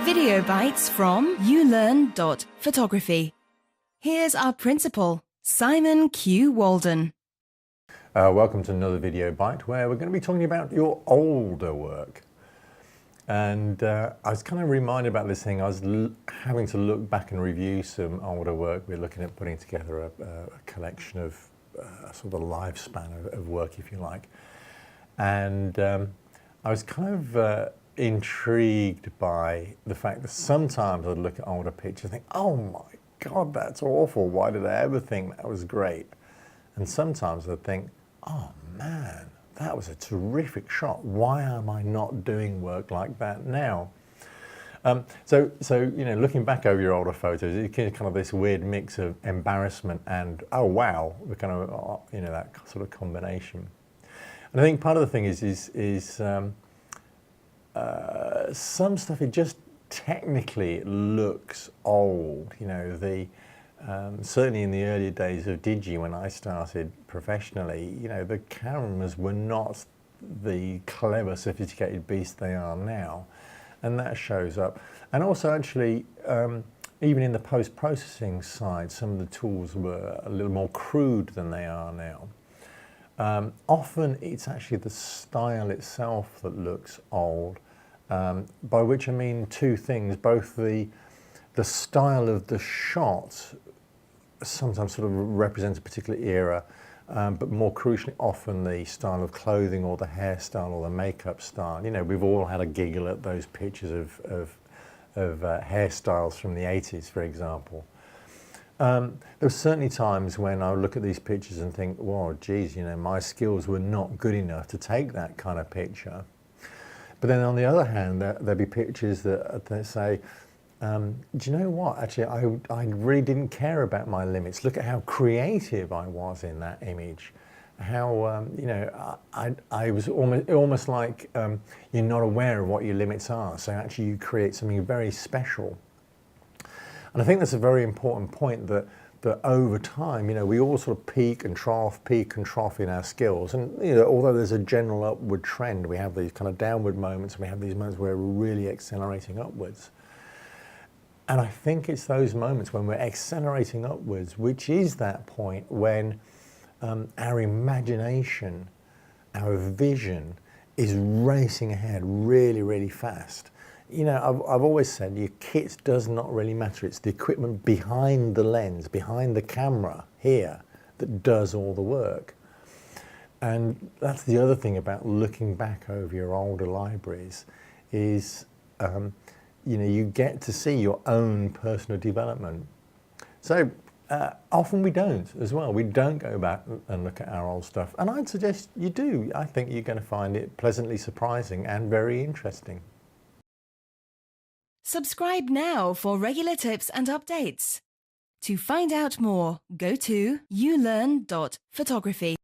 Video bites from ulearn.photography. Here's our principal, Simon Q Walden. Welcome to another video bite where we're going to be talking about your older work. And I was kind of reminded about this thing. I was having to look back and review some older work. We're looking at putting together a collection of sort of a lifespan of work, if you like. And I was kind of intrigued by the fact that sometimes I'd look at older pictures and think, oh my God, that's awful. Why did I ever think that was great? And sometimes I'd think, oh man, that was a terrific shot. Why am I not doing work like that now? So you know, looking back over your older photos, it's kind of this weird mix of embarrassment and oh wow, the kind of you know, that sort of combination. And I think part of the thing is some stuff, it just technically looks old. You know, certainly in the early days of Digi, when I started professionally, you know, the cameras were not the clever, sophisticated beasts they are now, and that shows up. And also, actually, even in the post-processing side, some of the tools were a little more crude than they are now. Often, it's actually the style itself that looks old. By which I mean two things, both the style of the shot sometimes sort of represents a particular era, but more crucially often the style of clothing or the hairstyle or the makeup style. You know, we've all had a giggle at those pictures of hairstyles from the 80s, for example. There were certainly times when I would look at these pictures and think, well, geez, you know, my skills were not good enough to take that kind of picture. But then on the other hand, there'd be pictures that say, do you know what, actually, I really didn't care about my limits. Look at how creative I was in that image. How, you know, I was almost like you're not aware of what your limits are. So actually you create something very special. And I think that's a very important point, that over time, you know, we all sort of peak and trough in our skills. And, you know, although there's a general upward trend, we have these kind of downward moments, and we have these moments where we're really accelerating upwards. And I think it's those moments when we're accelerating upwards, which is that point when our imagination, our vision is racing ahead really, really fast. You know, I've always said your kit does not really matter. It's the equipment behind the lens, behind the camera here, that does all the work. And that's the other thing about looking back over your older libraries is, you know, you get to see your own personal development. So often we don't as well. We don't go back and look at our old stuff. And I'd suggest you do. I think you're going to find it pleasantly surprising and very interesting. Subscribe now for regular tips and updates. To find out more, go to ulearn.photography.